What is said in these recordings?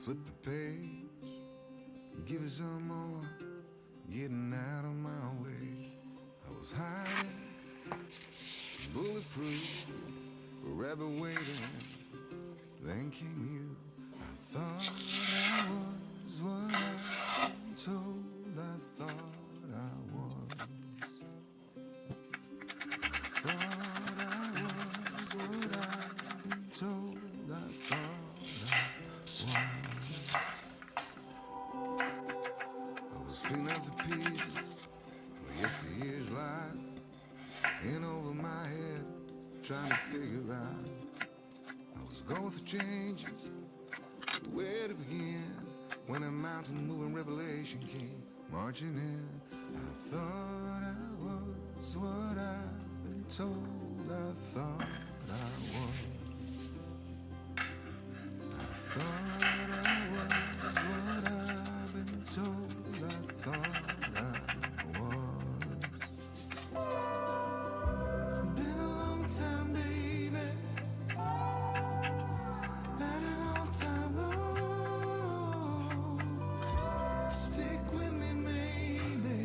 Flip the page, give it some more, getting out of my way. I was hiding, bulletproof, forever waiting. Then came you. I thought I was what I've been told. I thought I was. Thought I was what I've been told. I thought I was cleaning up the pieces of yesterday's life, in over my head, trying to figure out. I was going through changes, where to begin, when a mountain moving revelation came marching in. I thought I was what I've been told. I thought I was. I thought I was what I've been told. I thought I was. Been a long time, baby. Been a long time, oh. Stick with me, maybe.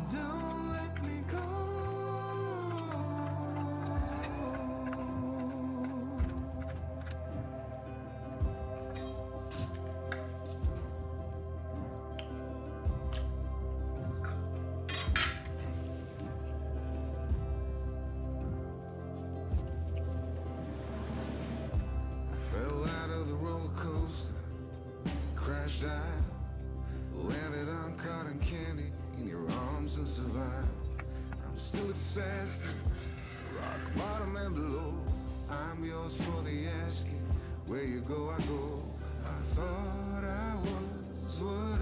Don't let me go. Fell out of the roller coaster, crashed out, landed on cotton candy in your arms and survived. I'm still a disaster, rock bottom and below. I'm yours for the asking. Where you go, I go. I thought I was what